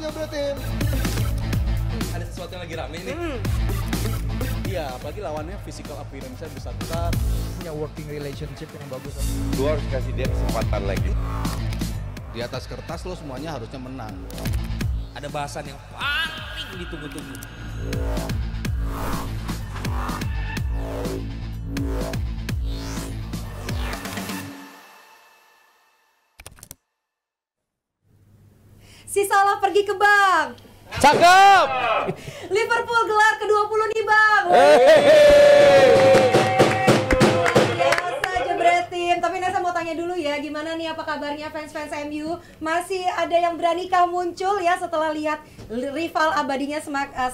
Jebretim. Ada sesuatu yang lagi rame nih. Iya, apalagi lawannya physical appearance-nya besar-besar. Punya working relationship yang bagus. Lu harus kasih dia kesempatan lagi. Di atas kertas lo semuanya harusnya menang. Ada bahasan yang paling ditunggu-tunggu. Si Salah pergi ke bank. Cakep! Liverpool gelar ke-20 nih Bang. Biasa Jebretim. Tapi Nesa mau tanya dulu ya, gimana nih apa kabarnya fans-fans MU? Masih ada yang beranikah muncul ya setelah lihat rival abadinya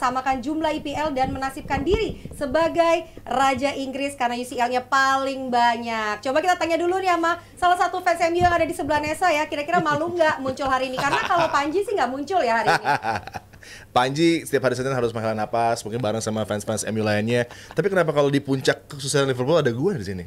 samakan jumlah IPL dan menasibkan diri sebagai Raja Inggris karena UCL-nya paling banyak. Coba kita tanya dulu nih sama salah satu fans MU yang ada di sebelah Nesa ya, kira-kira malu nggak muncul hari ini? Karena kalau Panji sih nggak muncul ya hari ini. Panji setiap hari Senin harus menghela napas, mungkin bareng sama fans-fans MU lainnya. Tapi kenapa kalau di puncak kesuksesan Liverpool ada gue di sini?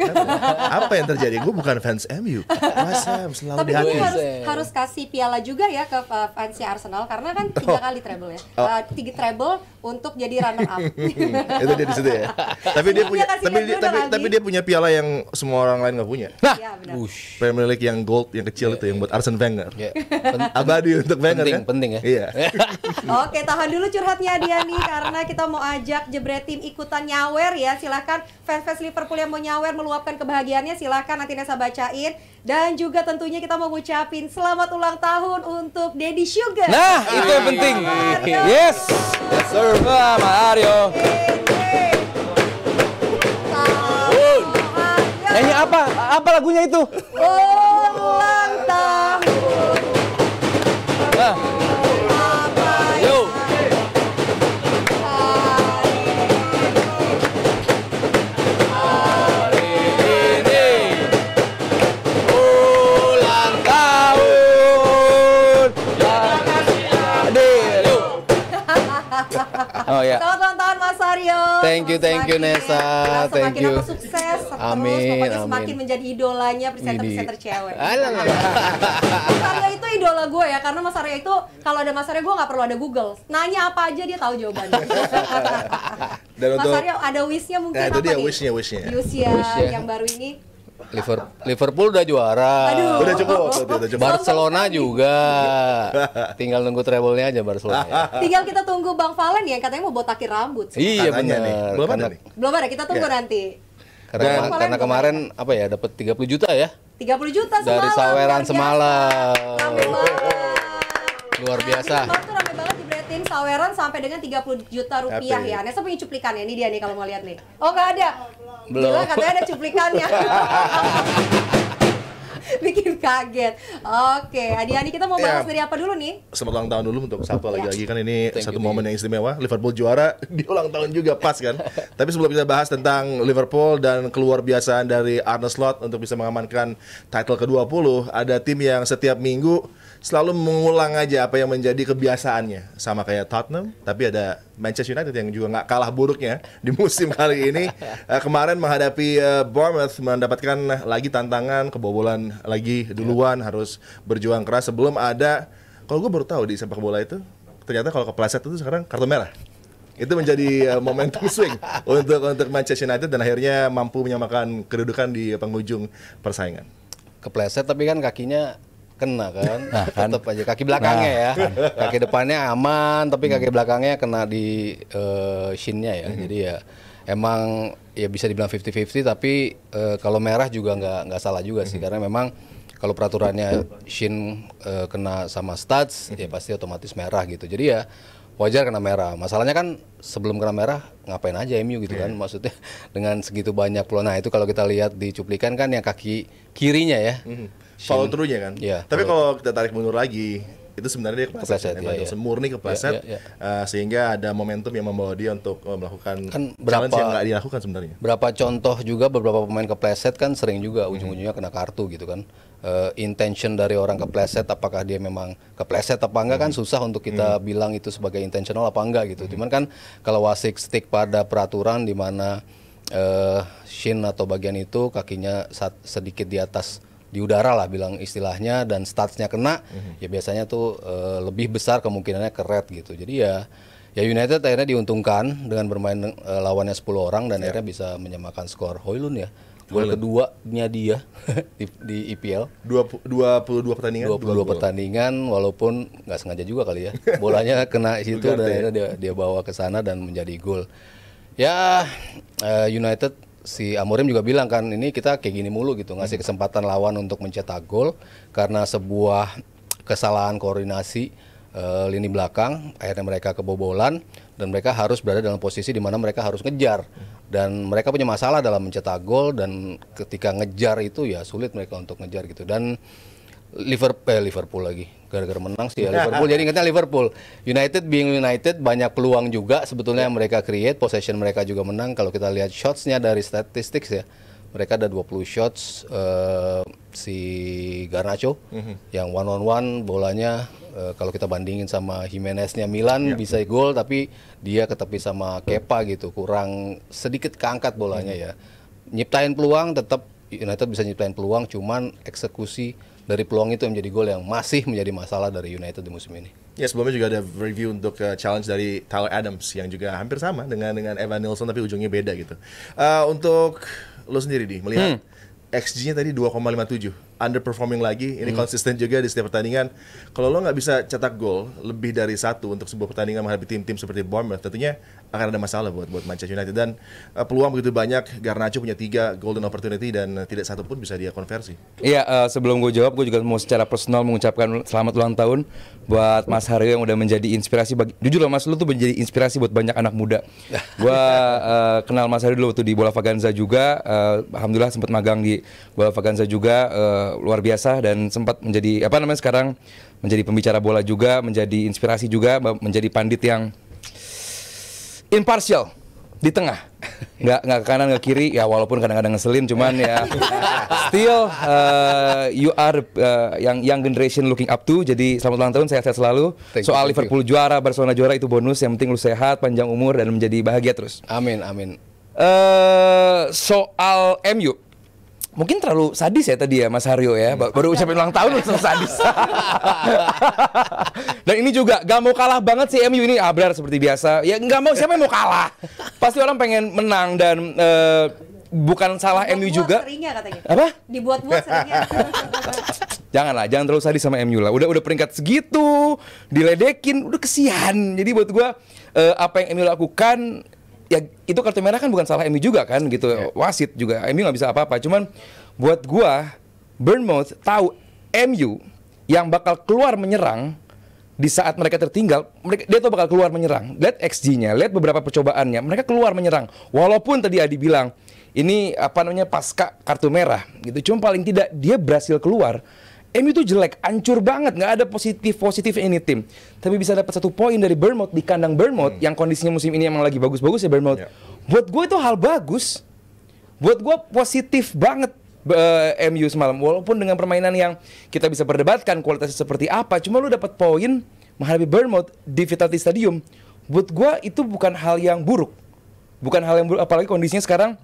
Apa yang terjadi? Gue bukan fans MU. Masa selalu Tapi di hati. gue harus kasih piala juga ya ke fansnya Arsenal karena kan 3 kali treble ya. 3 treble untuk jadi runner up. Itu dia di situ ya. Tapi dia punya kasih lihat dulu dong, tapi dia punya piala yang semua orang lain nggak punya. Iya benar. Premier League yang gold yang kecil itu yang buat Arsene Wenger. Ya. Abadi untuk Wenger kan? Penting ya. Iya. Oke, tahan dulu curhatnya dia nih karena kita mau ajak Jebretim ikutan nyawer ya. Silakan fans-fans Liverpool yang mau nyawer meluapkan kebahagiaannya silakan nanti Nesa bacain dan juga tentunya kita mau ngucapin selamat ulang tahun untuk Daddy Sugar. Nah, itu yang penting. Mario. Yes. Yes sir. Wah, Mario. Nyanyi apa? Apa lagunya itu? Ulang tahun. Nah, yo. Ulang tahun. Adil. Oh ya. Selamat ulang tahun Mas Aryo. Thank you, Nesa. Thank Semakin you. apa sukses terus, Amin, pokoknya amin. semakin menjadi idolanya presenter-presenter cewek. Alah. Mas Aryo itu idola gue ya, karena Mas Aryo itu kalau ada Mas Aryo gue nggak perlu ada Google. Nanya apa aja dia tahu jawabannya. Dan Mas untuk Aryo ada wishnya mungkin Nah, itu apa dia nih? wishnya. Di Wish usia ya. yang baru ini. Liverpool udah juara. Aduh. udah cukup. Barcelona juga. Tinggal nunggu treble-nya aja Barcelona. Ya. Tinggal kita tunggu Bang Valen ya, katanya mau botakin rambut. Iya Katanya nih. benar. Belum ada Karena, nih. Belum ada, kita tunggu Ya. nanti. karena, Dan- karena kemarin apa ya dapat 30 juta ya 30 juta semalam. dari saweran luar biasa. semalam. Rame banget. Luar biasa. Nah, kemarin tuh rame banget Jebretim saweran sampai dengan 30 juta rupiah Happy. ya. Nesa punya cuplikannya, ini dia nih kalau mau lihat nih. Oh nggak ada? Belum. Gila, katanya ada cuplikannya. Bikin kaget. Oke, Adi-Adi kita mau bahas Ya. dari apa dulu nih? Selamat ulang tahun dulu untuk Sabtu lagi-lagi kan ini Thank satu you, momen yang istimewa. Liverpool juara di ulang tahun juga pas kan. Tapi sebelum kita bahas tentang Liverpool dan keluar biasaan dari Arne Slot untuk bisa mengamankan title ke-20, ada tim yang setiap minggu selalu mengulang aja apa yang menjadi kebiasaannya. Sama kayak Tottenham, tapi ada Manchester United yang juga nggak kalah buruknya di musim kali ini. Kemarin menghadapi Bournemouth mendapatkan lagi tantangan, kebobolan lagi duluan, harus berjuang keras sebelum ada. Kalau gue baru tahu di sepak bola itu, ternyata kalau kepleset itu sekarang kartu merah. Itu menjadi momentum swing untuk Manchester United dan akhirnya mampu menyamakan kedudukan di penghujung persaingan. Kepleset tapi kan kakinya kena kan, tetap aja kaki belakangnya ya, kaki depannya aman tapi kaki belakangnya kena di shin-nya ya, jadi ya emang ya bisa dibilang 50-50 tapi kalau merah juga nggak salah juga sih karena memang kalau peraturannya shin kena sama studs ya pasti otomatis merah gitu, jadi ya wajar kena merah. Masalahnya kan sebelum kena merah ngapain aja MU gitu kan, maksudnya dengan segitu banyak peluang. Nah itu kalau kita lihat di cuplikan kan yang kaki kirinya ya. Follow through-nya kan. Iya, Tapi follow- kalau kita tarik mundur lagi, itu sebenarnya dia Kepleset, kepleset. iya, iya. Murni kepleset, Iya, sehingga ada momentum yang membawa dia untuk melakukan Kan challenge berapa- yang nggak dilakukan sebenarnya. Berapa contoh juga beberapa pemain kepleset kan sering juga ujung-ujungnya kena kartu gitu kan. Intention dari orang kepleset apakah dia memang kepleset apa enggak kan susah untuk kita bilang itu sebagai intentional apa enggak gitu. Cuman kan kalau wasit stick pada peraturan di mana shin atau bagian itu kakinya sedikit di atas di udara lah bilang istilahnya, dan statsnya kena, ya biasanya tuh lebih besar kemungkinannya ke red gitu. Jadi ya United akhirnya diuntungkan dengan bermain lawannya 10 orang dan akhirnya bisa menyamakan skor. Højlund ya, gol keduanya dia di IPL. 22 pertandingan. 22 pertandingan, walaupun nggak sengaja juga kali ya. Bolanya kena situ dan akhirnya dia bawa ke sana dan menjadi gol. Ya United, si Amorim juga bilang kan, ini kita kayak gini mulu gitu, ngasih kesempatan lawan untuk mencetak gol karena sebuah kesalahan koordinasi lini belakang, akhirnya mereka kebobolan dan mereka harus berada dalam posisi di mana mereka harus ngejar, dan mereka punya masalah dalam mencetak gol, dan ketika ngejar itu ya sulit mereka untuk ngejar gitu. Dan Liverpool lagi gara-gara menang sih ya Liverpool jadi ingatnya Liverpool. United being United, banyak peluang juga sebetulnya yang mereka create, possession mereka juga menang. Kalau kita lihat shotsnya dari statistik ya, mereka ada 20 shots, si Garnacho yang one on one bolanya, kalau kita bandingin sama Jimenez-nya Milan bisa gol, tapi dia ketepi sama Kepa gitu, kurang sedikit keangkat bolanya ya. Nyiptain peluang, tetap United bisa nyiptain peluang, cuman eksekusi dari peluang itu yang menjadi gol yang masih menjadi masalah dari United di musim ini. Ya, sebelumnya juga ada review untuk challenge dari Tyler Adams yang juga hampir sama dengan Evan Nilsson tapi ujungnya beda gitu. Untuk lo sendiri nih melihat XG-nya tadi 2,57, underperforming lagi, ini konsisten juga di setiap pertandingan. Kalau lo nggak bisa cetak gol lebih dari 1 untuk sebuah pertandingan menghadapi tim-tim seperti Bournemouth, tentunya akan ada masalah buat Manchester United. Dan peluang begitu banyak, Garnacho punya 3 golden opportunity dan tidak satu pun bisa dia konversi. Iya, sebelum gue jawab, gue juga mau secara personal mengucapkan selamat ulang tahun buat Mas Haryo yang udah menjadi inspirasi jujur loh Mas, lu tuh menjadi inspirasi buat banyak anak muda. Gue kenal Mas Haryo dulu waktu di Bola Vaganza juga, alhamdulillah sempat magang di Bola Vaganza juga, luar biasa, dan sempat menjadi sekarang menjadi pembicara bola juga, menjadi inspirasi juga, menjadi pandit yang impartial di tengah, nggak ke kanan nggak kiri ya, walaupun kadang-kadang ngeselin, cuman ya still you are yang young generation looking up to. Jadi selamat ulang tahun, sehat-sehat selalu. Soal Liverpool juara, Barcelona juara itu bonus, yang penting lu sehat, panjang umur dan menjadi bahagia terus. Amin, amin. Soal MU, mungkin terlalu sadis ya tadi ya Mas Haryo ya, baru ucapin ulang tahun langsung sadis. Dan ini juga gak mau kalah banget sih MU ini, Abrar seperti biasa. Ya gak mau, siapa yang mau kalah? Pasti orang pengen menang, dan bukan salah MU juga. Seringnya katanya. Apa? Dibuat-buat seringnya. Janganlah, jangan terlalu sadis sama MU lah. Udah peringkat segitu, diledekin, udah kesian. Jadi buat gua apa yang MU lakukan, ya itu kartu merah kan bukan salah MU juga kan gitu. Wasit juga, MU nggak bisa apa-apa. Cuman buat gua, Bournemouth tahu MU yang bakal keluar menyerang di saat mereka tertinggal, dia tuh bakal keluar menyerang. Lihat XG-nya, lihat beberapa percobaannya, mereka keluar menyerang. Walaupun tadi Adi bilang ini pasca kartu merah gitu, cuma paling tidak dia berhasil keluar. MU itu jelek, hancur banget, nggak ada positif ini tim. Tapi bisa dapat 1 poin dari Bournemouth di kandang Bournemouth yang kondisinya musim ini emang lagi bagus-bagus ya Bournemouth. Buat gue itu hal bagus. Buat gue positif banget MU semalam. Walaupun dengan permainan yang kita bisa perdebatkan kualitasnya seperti apa, cuma lu dapat poin menghadapi Bournemouth di Vitality Stadium. Buat gue itu bukan hal yang buruk. Bukan hal yang buruk, apalagi kondisinya sekarang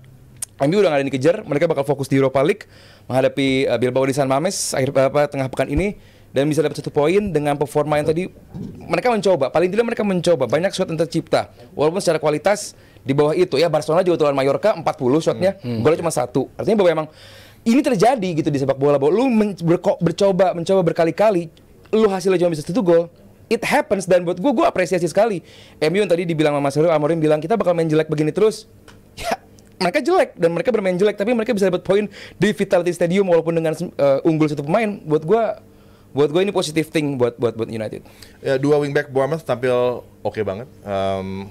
MU udah gak ada yang dikejar, mereka bakal fokus di Europa League menghadapi Bilbao di San Mamés tengah pekan ini, dan bisa dapat 1 poin dengan performa yang tadi mereka mencoba. Paling tidak mereka mencoba, banyak shot yang tercipta. Walaupun secara kualitas di bawah itu ya, Barcelona juga lawan Mallorca 40 shotnya, golnya cuma 1. Artinya bahwa memang ini terjadi gitu di sepak bola, bahwa lu mencoba berkali-kali, lu hasilnya cuma bisa 1 gol. It happens, dan buat gue apresiasi sekali. MU yang tadi dibilang sama Mas Amorim bilang kita bakal main jelek begini terus. Ya, mereka jelek dan mereka bermain jelek, tapi mereka bisa dapat poin di Vitality Stadium walaupun dengan unggul 1 pemain. Buat gue ini positive thing buat United. Ya, 2 wingback Bournemouth tampil oke banget.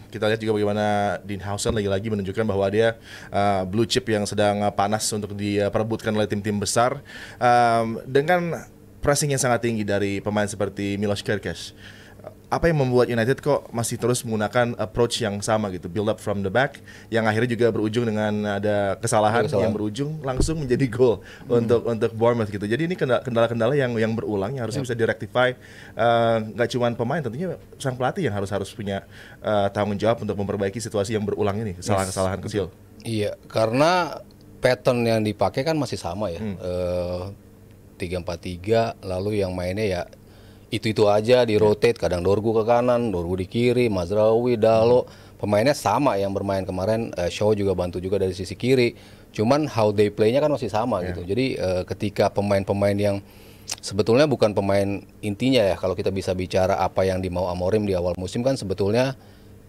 Kita lihat juga bagaimana Dean Howson lagi-lagi menunjukkan bahwa dia blue chip yang sedang panas untuk diperebutkan oleh tim-tim besar, dengan pressing yang sangat tinggi dari pemain seperti Milos Kerkez. Apa yang membuat United kok masih terus menggunakan approach yang sama gitu, build up from the back, yang akhirnya juga berujung dengan ada kesalahan yang berujung langsung menjadi gol untuk Bournemouth gitu. Jadi ini kendala-kendala yang berulang yang harusnya bisa direktify. Nggak cuma pemain, tentunya sang pelatih yang harus punya tanggung jawab untuk memperbaiki situasi yang berulang ini, kesalahan-kesalahan kecil. Iya, karena pattern yang dipakai kan masih sama ya. 3-4-3, lalu yang mainnya ya itu aja di rotate, kadang Dorgu ke kanan, Dorgu di kiri, Mazraoui, Dalo. Pemainnya sama yang bermain kemarin, Shaw juga bantu juga dari sisi kiri. Cuman how they play-nya kan masih sama gitu. Jadi ketika pemain-pemain yang sebetulnya bukan pemain intinya ya, kalau kita bisa bicara apa yang dimau Amorim di awal musim kan sebetulnya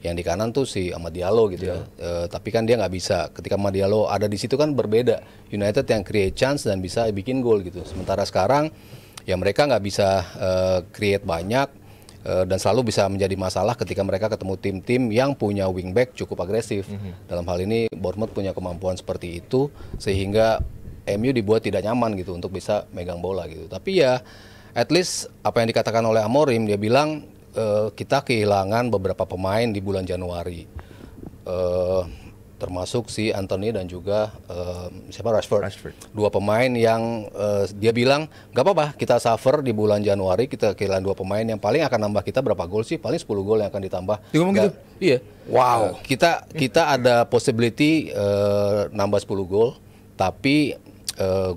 yang di kanan tuh si Amad Diallo gitu ya. Tapi kan dia nggak bisa. Ketika Amad Diallo ada di situ kan berbeda. United yang create chance dan bisa bikin gol gitu. Sementara sekarang ya mereka nggak bisa create banyak dan selalu bisa menjadi masalah ketika mereka ketemu tim-tim yang punya wingback cukup agresif. Dalam hal ini Bournemouth punya kemampuan seperti itu sehingga MU dibuat tidak nyaman gitu untuk bisa megang bola gitu. Tapi ya at least apa yang dikatakan oleh Amorim, dia bilang kita kehilangan beberapa pemain di bulan Januari. Termasuk si Anthony dan juga Rashford. Dua pemain yang dia bilang nggak apa-apa kita suffer di bulan Januari, kita kehilangan dua pemain yang paling akan nambah kita berapa gol sih? Paling 10 gol yang akan ditambah. Dia ngomong gitu? Iya. Wow. Kita ada possibility nambah 10 gol, tapi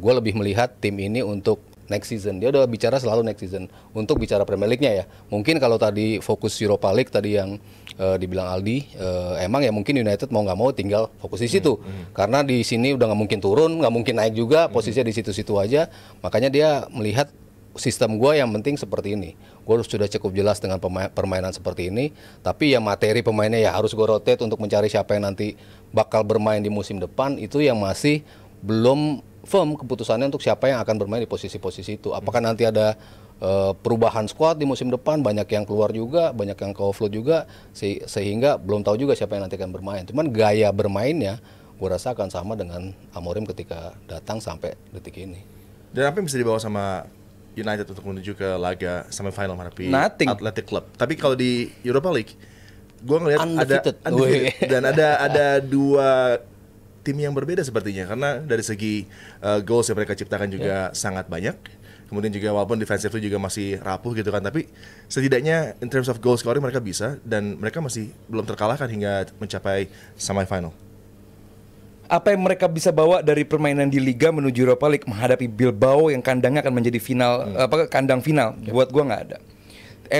gue lebih melihat tim ini untuk next season. Dia udah bicara selalu next season. Untuk bicara Premier League-nya ya. Mungkin kalau tadi fokus Europa League tadi yang dibilang Aldi, emang ya mungkin United mau nggak mau tinggal fokus di situ. Karena di sini udah nggak mungkin turun, nggak mungkin naik juga, posisinya di situ-situ aja. Makanya dia melihat sistem gue yang penting seperti ini. Gue sudah cukup jelas dengan permainan seperti ini. Tapi ya materi pemainnya ya harus gue rotate untuk mencari siapa yang nanti bakal bermain di musim depan. Itu yang masih belum firm keputusannya untuk siapa yang akan bermain di posisi-posisi itu. Apakah nanti ada perubahan squad di musim depan, banyak yang keluar juga, banyak yang ke offload juga, sehingga belum tahu juga siapa yang nanti akan bermain. Cuman gaya bermainnya gue rasa akan sama dengan Amorim ketika datang sampai detik ini. Dan apa yang bisa dibawa sama United untuk menuju ke laga semifinal menghadapi Athletic Club? Tapi kalau di Europa League, gue ngelihat ada undefeated. Dan ada dua tim yang berbeda sepertinya, karena dari segi goals yang mereka ciptakan juga sangat banyak. Kemudian juga walaupun defensif itu juga masih rapuh gitu kan, tapi setidaknya in terms of goal scoring mereka bisa, dan mereka masih belum terkalahkan hingga mencapai semifinal. Apa yang mereka bisa bawa dari permainan di Liga menuju Europa League menghadapi Bilbao yang kandangnya akan menjadi final, kandang final? Buat gua nggak ada.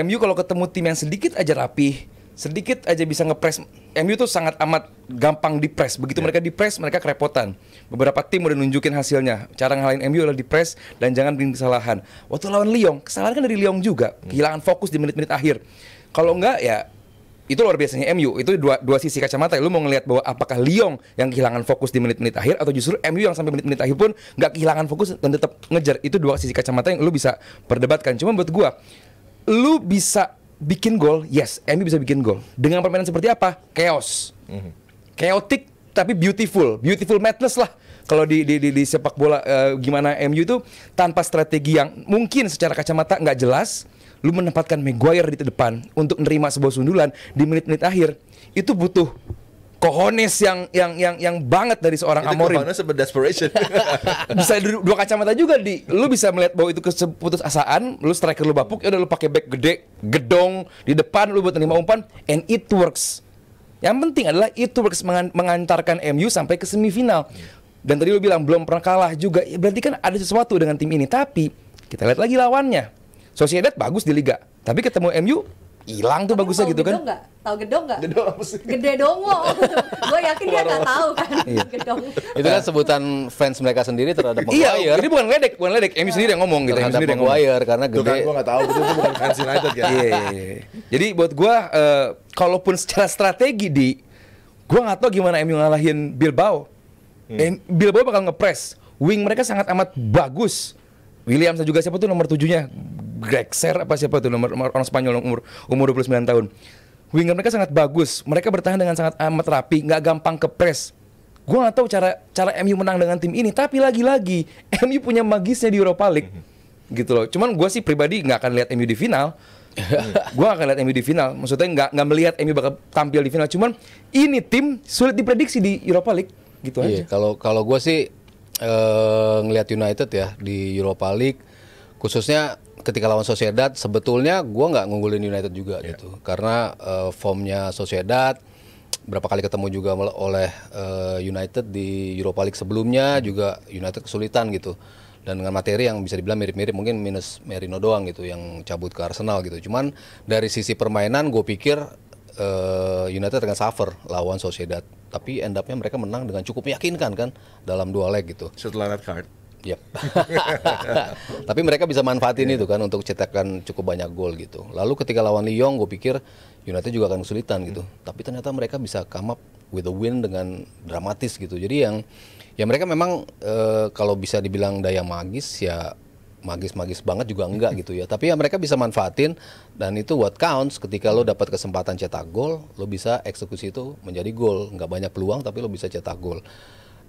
MU kalau ketemu tim yang sedikit aja rapih, sedikit aja bisa ngepres, MU tuh sangat amat gampang dipres. Begitu mereka dipres, mereka kerepotan. Beberapa tim udah nunjukin hasilnya. Cara ngalahin MU adalah dipres dan jangan bikin kesalahan. Waktu lawan Lyon, kesalahan kan dari Lyon juga. Kehilangan fokus di menit-menit akhir. Kalau enggak ya itu luar biasanya MU. Itu dua sisi kacamata. Lu mau ngelihat bahwa apakah Lyon yang kehilangan fokus di menit-menit akhir atau justru MU yang sampai menit-menit akhir pun nggak kehilangan fokus dan tetap ngejar. Itu dua sisi kacamata yang lu bisa perdebatkan. Cuma buat gua, lu bisa bikin gol, yes, MU bisa bikin gol. Dengan permainan seperti apa? Chaos. Chaotic tapi beautiful madness lah. Kalau di sepak bola gimana MU itu tanpa strategi yang mungkin secara kacamata nggak jelas, lu menempatkan Maguire di depan untuk menerima sebuah sundulan di menit-menit akhir, itu butuh cojones yang banget dari seorang Amorim. Itu cojones sama desperation. Bisa dua kacamata juga lu bisa melihat bahwa itu keputusasaan, lu striker lu bapuk, ya udah lu pakai back gede, gedong di depan lu buat menerima umpan, and it works. Yang penting adalah it works mengantarkan MU sampai ke semifinal. Dan tadi lu bilang belum pernah kalah juga, ya berarti kan ada sesuatu dengan tim ini. Tapi kita lihat lagi lawannya. Sociedad bagus di Liga, tapi ketemu MU hilang tuh bagusnya gitu kan. Tahu gedong nggak? Gedong apa sih? Gede dongo. Gue yakin dia nggak tahu kan. Gedong. Itu kan sebutan fans mereka sendiri terhadap Maguire. Iya, ini bukan ledek, MU sendiri yang ngomong gitu. Terhadap Maguire karena Tuh kan gede. gue nggak tahu, itu bukan fans United kan. Iya. Jadi buat gue, kalaupun secara strategi gue nggak tahu gimana MU ngalahin Bilbao. Bilbao bakal ngepres. Wing mereka sangat amat bagus. Williams juga siapa tuh nomor 7-nya? Grexer apa siapa tuh nomor orang Spanyol umur 29 tahun. Winger mereka sangat bagus. Mereka bertahan dengan sangat amat rapi, nggak gampang kepres. Gue nggak tahu cara MU menang dengan tim ini, tapi lagi-lagi MU punya magisnya di Europa League. Gitu loh. Cuman gue sih pribadi nggak akan lihat MU di final. Gue akan lihat MU di final. Maksudnya nggak melihat MU bakal tampil di final. Cuman ini tim sulit diprediksi di Europa League. Gitu aja. Kalau gue sih ngelihat United ya di Europa League, khususnya ketika lawan Sociedad, sebetulnya gue nggak ngunggulin United juga gitu, karena formnya Sociedad berapa kali ketemu juga oleh United di Europa League sebelumnya juga United kesulitan gitu. dan dengan materi yang bisa dibilang mirip-mirip, mungkin minus Merino doang gitu yang cabut ke Arsenal gitu. Cuman dari sisi permainan gue pikir United akan suffer lawan Sociedad, tapi end up-nya mereka menang dengan cukup meyakinkan kan dalam 2 leg gitu. Setelah red card. Yep. Tapi mereka bisa manfaatin itu kan untuk cetakkan cukup banyak gol gitu. Lalu ketika lawan Lyon gue pikir United juga akan kesulitan gitu. Tapi ternyata mereka bisa come up with a win dengan dramatis gitu. Jadi yang ya mereka memang kalau bisa dibilang daya magis ya magis-magis banget juga enggak gitu ya. Tapi ya mereka bisa manfaatin dan itu what counts ketika lo dapat kesempatan cetak gol, lo bisa eksekusi itu menjadi gol. Nggak banyak peluang tapi lo bisa cetak gol.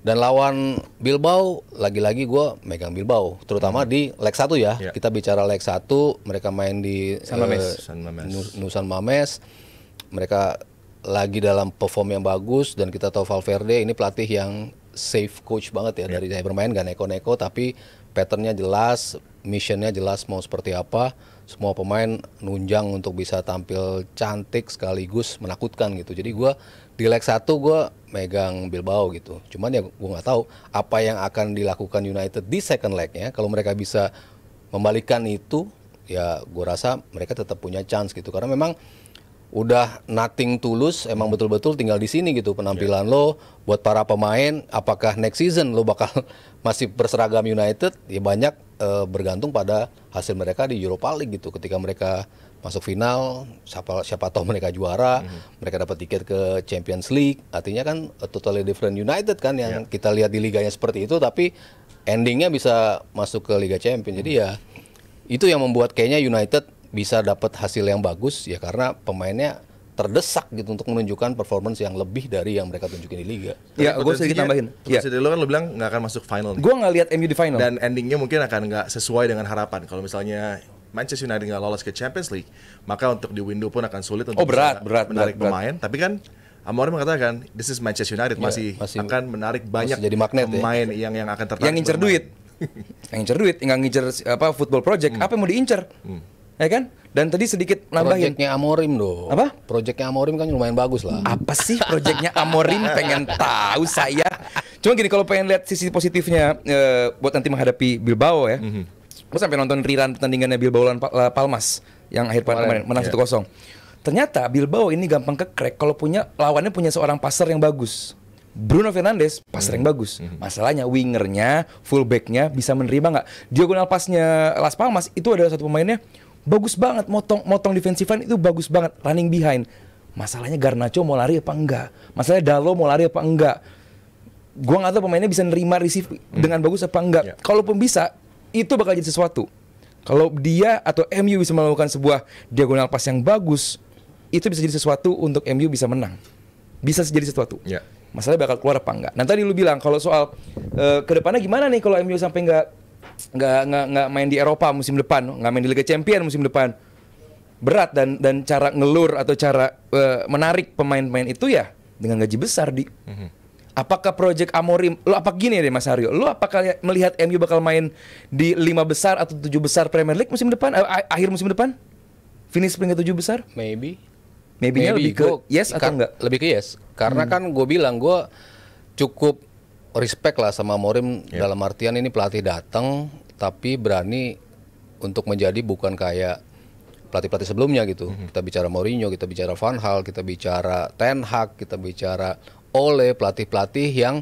Dan lawan Bilbao, lagi-lagi gue megang Bilbao, terutama di leg 1 ya. Yeah. Kita bicara leg 1, mereka main di San Mamés. Nusan Mamés. Mereka lagi dalam perform yang bagus dan kita tahu Valverde ini pelatih yang safe coach banget ya. Dari saya bermain gak neko-neko tapi patternnya jelas, missionnya jelas mau seperti apa. Semua pemain nunjang untuk bisa tampil cantik sekaligus menakutkan gitu. Jadi gue di leg 1 gue megang Bilbao gitu. Cuman ya gue nggak tahu apa yang akan dilakukan United di second legnya. Kalau mereka bisa membalikan itu, ya gue rasa mereka tetap punya chance gitu. Karena memang udah nothing tulus, emang betul-betul tinggal di sini gitu penampilan lo. Buat para pemain, apakah next season lo bakal masih berseragam United? Ya banyak bergantung pada hasil mereka di Europa League gitu. Ketika mereka masuk final, siapa tahu mereka juara, mereka dapat tiket ke Champions League. Artinya kan a totally different United kan yang kita lihat di liganya seperti itu, tapi endingnya bisa masuk ke Liga Champions. Jadi ya itu yang membuat kayaknya United bisa dapat hasil yang bagus ya karena pemainnya terdesak gitu untuk menunjukkan performance yang lebih dari yang mereka tunjukin di liga. Ya, gue sedikit tambahin. Ya. Potensi lo kan lo bilang nggak akan masuk final nih. Gue nggak lihat MU di final. Dan endingnya mungkin akan nggak sesuai dengan harapan. Kalau misalnya Manchester United nggak lolos ke Champions League, maka untuk di window pun akan sulit untuk berat, menarik pemain. Tapi kan Amorim mengatakan, this is Manchester United masih akan menarik banyak jadi magnet, pemain yang akan tertarik. Yang ngincer duit, yang ngincer duit, yang ngincer apa football project, apa yang mau diincer, ya kan? Dan tadi sedikit nambahin. Projectnya Amorim dong. Apa? Projectnya Amorim kan lumayan bagus lah. Apa sih projectnya Amorim? Pengen tahu saya. Cuma gini, kalau pengen lihat sisi positifnya buat nanti menghadapi Bilbao ya. Gue sampai nonton rerun pertandingannya Bilbao lawan Palmas yang akhir kemarin menang 1-0. Ternyata Bilbao ini gampang ke-crack kalau lawannya punya seorang passer yang bagus. Bruno Fernandes passer yang bagus. Masalahnya wingernya, fullbacknya bisa menerima nggak? Diagonal pasnya Las Palmas itu adalah satu pemainnya bagus banget, motong defensive line itu bagus banget, running behind. Masalahnya Garnacho mau lari apa enggak? Masalahnya Dalo mau lari apa enggak? Gua nggak tahu pemainnya bisa nerima receive dengan bagus apa enggak. Kalaupun bisa, itu bakal jadi sesuatu. Kalau dia atau MU bisa melakukan sebuah diagonal pass yang bagus, itu bisa jadi sesuatu untuk MU bisa menang. Bisa jadi sesuatu. Masalahnya bakal keluar apa enggak. Nah tadi lu bilang kalau soal kedepannya gimana nih kalau MU sampai nggak main di Eropa musim depan, nggak main di Liga Champions musim depan, berat dan cara ngelur atau cara menarik pemain-pemain itu ya dengan gaji besar di. Apakah project Amorim, lo apa gini deh Mas Aryo, lo apakah melihat MU bakal main di 5 besar atau 7 besar Premier League musim depan, akhir musim depan, finish peringkat 7 besar? Maybe-nya lebih ke yes atau enggak? Lebih ke yes, karena kan gue bilang gue cukup respect lah sama Amorim dalam artian ini pelatih datang tapi berani untuk menjadi bukan kayak pelatih-pelatih sebelumnya gitu. Kita bicara Mourinho, kita bicara Van Gaal, kita bicara Ten Hag, kita bicara Ole, pelatih-pelatih yang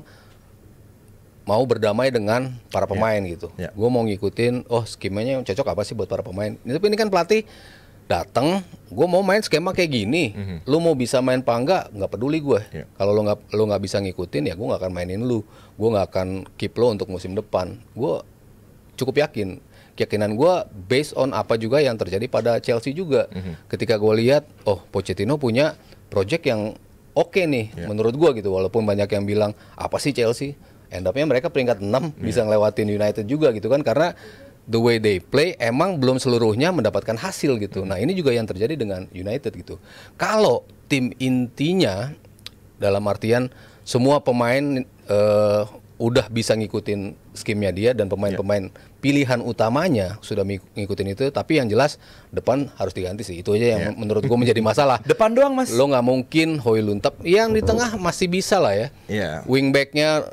mau berdamai dengan para pemain gitu. Gue mau ngikutin, skemanya cocok apa sih buat para pemain. Tapi ini kan pelatih datang, gue mau main skema kayak gini, lu mau bisa main apa nggak peduli gue. Kalau lu nggak bisa ngikutin ya gue nggak akan mainin lu, gue nggak akan keep lo untuk musim depan. Gue cukup yakin, keyakinan gue based on apa juga yang terjadi pada Chelsea juga. Ketika gue lihat, Pochettino punya project yang oke nih, menurut gue gitu. Walaupun banyak yang bilang apa sih Chelsea, end up-nya mereka peringkat 6 bisa ngelewatin United juga gitu kan, karena the way they play emang belum seluruhnya mendapatkan hasil gitu. Nah ini juga yang terjadi dengan United gitu. Kalau tim intinya dalam artian semua pemain udah bisa ngikutin skemnya dia dan pemain-pemain pilihan utamanya sudah ngikutin itu, tapi yang jelas depan harus diganti sih. Itu aja yang menurut gue menjadi masalah. Depan doang Mas. Lo nggak mungkin Hojlund, yang di tengah masih bisa lah ya. Wingbacknya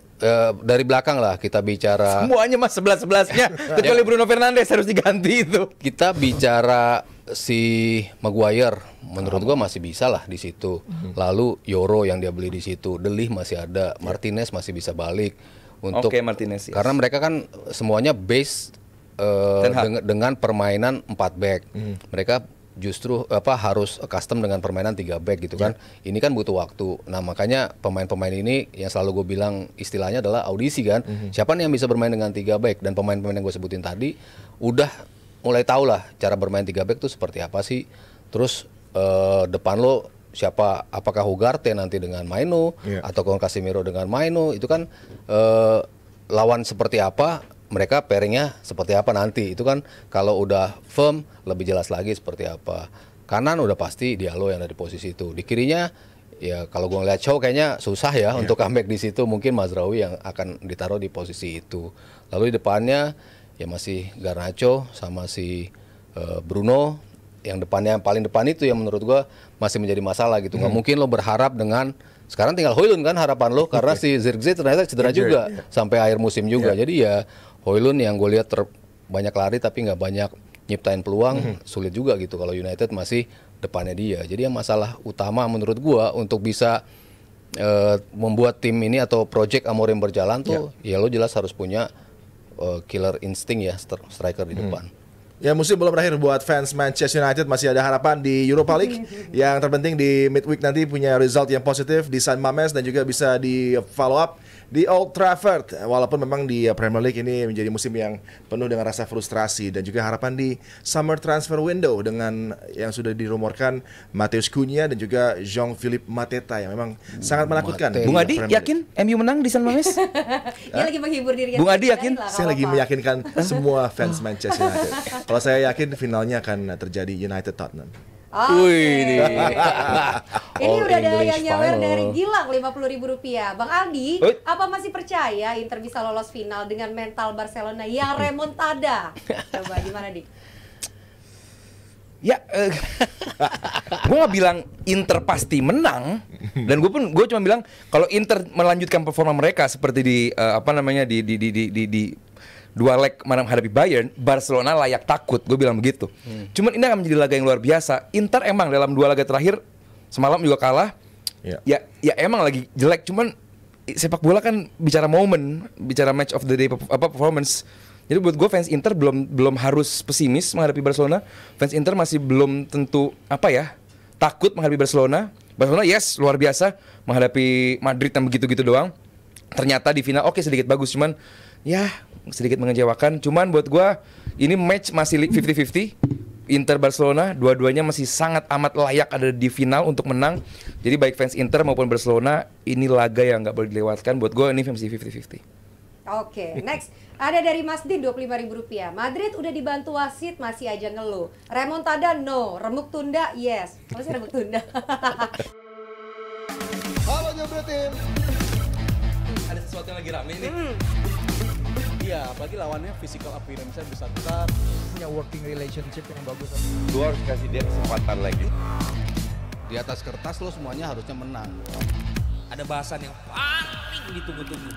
dari belakang lah kita bicara. Semuanya mas 11-11-nya kecuali Bruno Fernandes harus diganti itu. Kita bicara si Maguire, menurut gua masih bisa lah di situ. Lalu Yoro yang dia beli di situ, De Ligt masih ada, Martinez masih bisa balik untuk. Oke, Martinez, yes. Karena mereka kan semuanya base dengan permainan 4 back. Mereka justru harus custom dengan permainan 3 back gitu kan. Ini kan butuh waktu. Nah, makanya pemain-pemain ini yang selalu gue bilang istilahnya adalah audisi kan. Siapa nih yang bisa bermain dengan 3 back, dan pemain-pemain yang gue sebutin tadi udah mulai tahu lah cara bermain 3 back tuh seperti apa sih. Terus depan lo siapa, apakah Ugarte nanti dengan Maino atau Casemiro dengan Maino, itu kan lawan seperti apa, mereka pairingnya seperti apa nanti, itu kan kalau udah firm lebih jelas lagi seperti apa. Kanan udah pasti Diallo yang ada di posisi itu. Di kirinya ya kalau gue ngeliat Shaw kayaknya susah ya untuk comeback di situ, mungkin Mazraoui yang akan ditaruh di posisi itu. Lalu di depannya ya masih Garnacho sama si Bruno, yang depannya yang paling depan itu yang menurut gue masih menjadi masalah gitu. Nggak mungkin lo berharap dengan sekarang tinggal Højlund kan harapan lo, karena si Zirkzee ternyata cedera juga sampai akhir musim juga. Jadi ya Højlund yang gue lihat banyak lari tapi nggak banyak nyiptain peluang, sulit juga gitu kalau United masih depannya dia. Jadi yang masalah utama menurut gue untuk bisa membuat tim ini atau project Amorim berjalan tuh ya lo jelas harus punya killer insting ya, striker di depan. Ya, musim belum berakhir buat fans Manchester United, masih ada harapan di Europa League. Yang terpenting di midweek nanti punya result yang positif di San Mamés dan juga bisa di follow up di Old Trafford. Walaupun memang di Premier League ini menjadi musim yang penuh dengan rasa frustrasi, dan juga harapan di summer transfer window dengan yang sudah dirumorkan Matheus Cunha dan juga Jean-Philippe Mateta yang memang sangat menakutkan. Bung Adi yakin MU menang di San Mamés? Dia lagi menghibur dirinya. Bung Adi yakin? Saya lagi meyakinkan semua fans Manchester United. Kalau saya yakin finalnya akan terjadi United Tottenham. Ini All udah ada English yang nyawer final. dari Gilang Rp50.000. Bang Aldi, apa masih percaya Inter bisa lolos final dengan mental Barcelona yang remontada? Coba gimana, Dik? Ya, gue nggak bilang Inter pasti menang, dan gue cuma bilang kalau Inter melanjutkan performa mereka seperti di di dua leg menghadapi Bayern, Barcelona layak takut, gue bilang begitu. Cuman ini akan menjadi laga yang luar biasa. Inter emang dalam 2 laga terakhir semalam juga kalah. Ya emang lagi jelek. Cuman sepak bola kan bicara momen, bicara match of the day performance. Jadi buat gue fans Inter belum harus pesimis menghadapi Barcelona. Fans Inter masih belum tentu takut menghadapi Barcelona. Barcelona yes luar biasa menghadapi Madrid yang begitu-gitu doang. Ternyata di final sedikit bagus, cuman ya sedikit mengecewakan. Cuman buat gue ini match masih 50-50 Inter Barcelona, dua-duanya masih sangat amat layak ada di final untuk menang. Jadi baik fans Inter maupun Barcelona, ini laga yang nggak boleh dilewatkan. Buat gue ini masih 50-50. Oke, next ada dari Mas Din Rp25.000. Madrid udah dibantu wasit masih aja ngeluh. Remontada no, remuk tunda yes. Masih remuk tunda. Halo Jebretim. Ada sesuatu yang lagi rame nih. Iya, apalagi lawannya physical appearance-nya besar-besar. Punya working relationship yang bagus. Lu harus kasih dia kesempatan lagi. Di atas kertas lo semuanya harusnya menang. Ada bahasan yang paling ditunggu-tunggu.